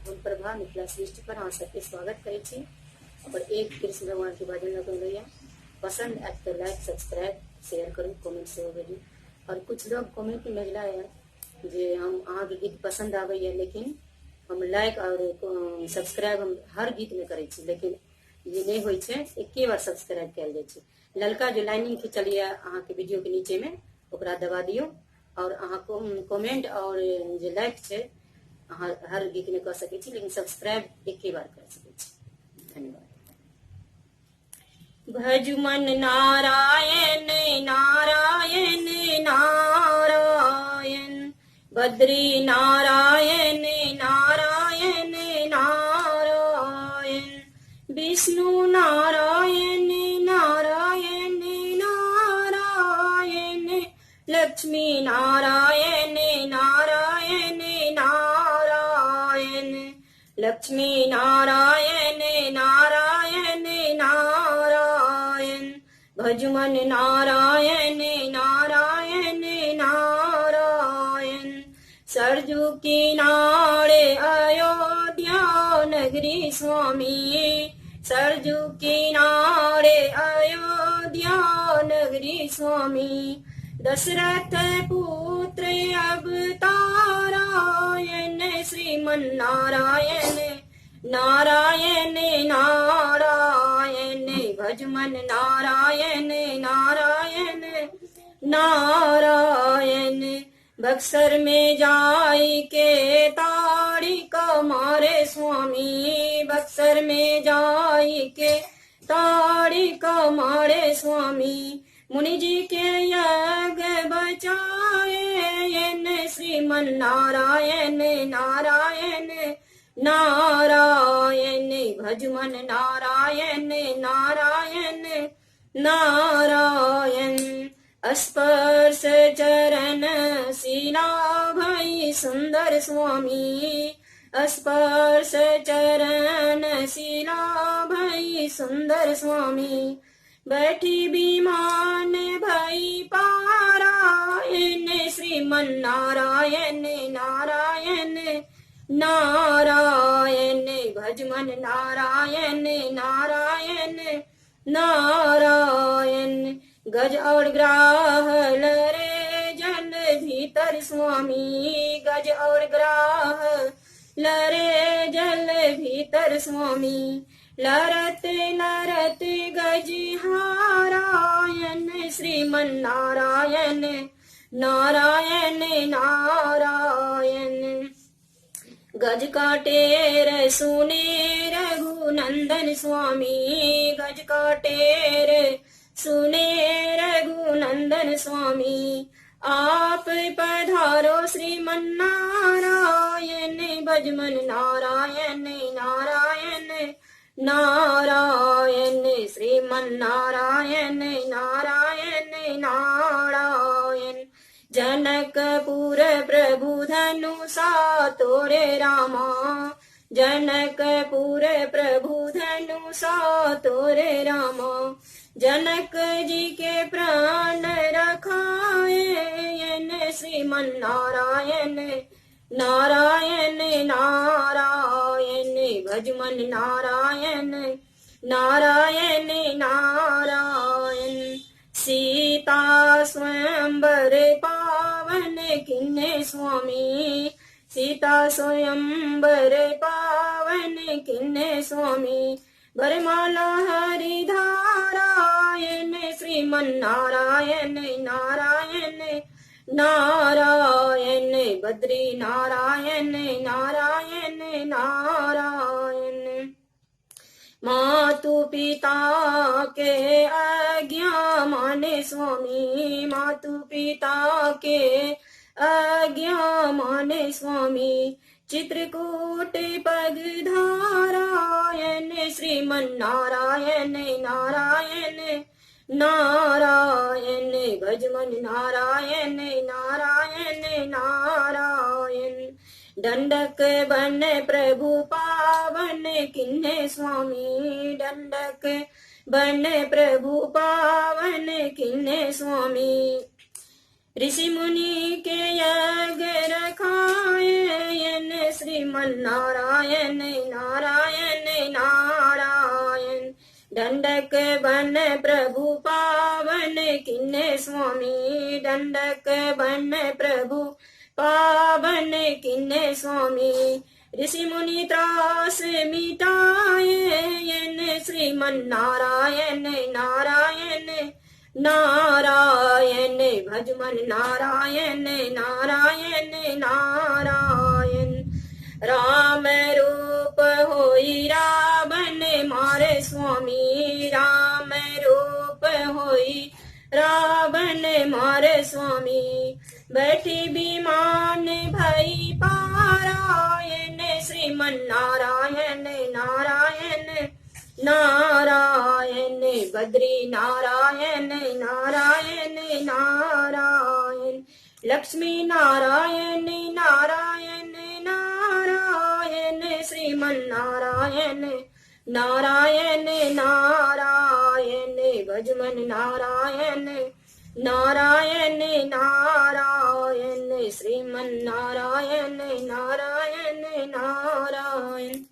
हम प्रभा मिथिला सृष्टि पर अहाँ सबके स्वागत करे छी। और एक कृष्ण भगवान के भजन लगल रहिए, पसंद आए तो लाइक सब्सक्राइब शेयर करूँ, कमेंट सेहो भेजू। और कुछ लोग कमेंट में भेजला है जे हम अहाँ के गीत पसंद आवे है, लेकिन हम लाइक और सब्सक्राइब हम हर गीत में करे छी, लेकिन ये नहीं होय छे, एके बार सब्सक्राइब कयल जाय छे। ललका जो लाइनिंग खिंचलिए अहाँ के वीडियो के नीचे में ओकरा दबा दियो, और अहाँ को कमेंट और जो लाइक छे अहाँ हर गीत में कर सके छी, लेकिन सब्सक्राइब एके बार कर सके छी। धन्यवाद। भजमन नारायण नारायण नारायण, बद्री नारायण नारायण नारायण, विष्णु नारायण नारायण नारायण, लक्ष्मी नारायण नारायण नारायण, लक्ष्मी नारायण नारायण नारायण, भजमन नारायण नारायण नारायण। सरजू किनारे अयोध्या नगरी स्वामी, सरजू किनारे अयोध्या नगरी स्वामी, दशरथ पुत्र अवतारायण श्रीमन नारायण नारायण नारायण, भजमन नारायण नारायण नारायण। बक्सर में जाई के ताड़ी का मारे स्वामी, बक्सर में जाई के ताड़ी का मारे स्वामी, मुनि जी के यज्ञ बचाए श्रीमन नारायण नारायण नारायण, भजमन नारायण नारायण नारायण। स्पर्श चरण शिला भई सुंदर स्वामी, स्पर्श चरण शिला भई सुंदर स्वामी, बैठी विमान भई पारायण श्रीमन नारायण नारायण नारायण, भजमन नारायण नारायण नारायण। गज और ग्राह लरे जल भीतर स्वामी, गज और ग्राह लरे जल भीतर स्वामी, लरत लरत गज हारायण श्रीमन नारायण नारायण नारायण। गज काटेर सुने रघुनंदन स्वामी, गज काटेर सुने रघुनंदन स्वामी, आप पधारो श्रीमन नारायण, भजमन नारायण नारायण नारायण, श्रीमन नारायण नारायण नारायण। जनकपुर प्रभु धनु सा तोरे रामा, जनकपुर प्रभु धनु सा तोरे रामा, जनक जी के प्राण रखाए श्रीमन नारायण नारायण नारायण, भजमन नारायण नारायण नारायण। सीता स्वयंवर पावन किन्ने स्वामी, सीता स्वयंवर पावन किन्ने स्वामी, बरमाला हरिधारायण श्रीमन नारायण नारायण नारायण, बद्री नारायण नारायण नारायण। मातु पिता के आज्ञा माने स्वामी, मातु पिता के आज्ञा माने स्वामी, चित्रकूट पग धारायण श्रीमन नारायण नारायण नारायण, भजमन नारायण नारायण नारायण। दंडक बन प्रभु पावन किन्ने स्वामी, दंडक बन प्रभु पावन किन्ने स्वामी, ऋषि मुनि के यज्ञ रखायन श्रीमन नारायण नारायण नारायण। दंडक बन प्रभु पावन किन्ने स्वामी, दंडक बन प्रभु पावन किन्ने स्वामी। ऋषि मुनि त्रास मिटायन श्रीमन नारायण नारायण नारायण। भजमन नारायण नारायण नारायण। राम रूप होई रावण मारे स्वामी, राम रूप होई रावण मारे स्वामी। बैठी विमान भई पारायण श्रीमन नारायण नारायण नारायण। बद्री नारायण नारायण नारायण। लक्ष्मी नारायण नारायण नारायण श्रीमन नारायण नारायण नारायण। भजमन नारायण नारायण नारायण श्रीमन नारायण नारायण नारायण।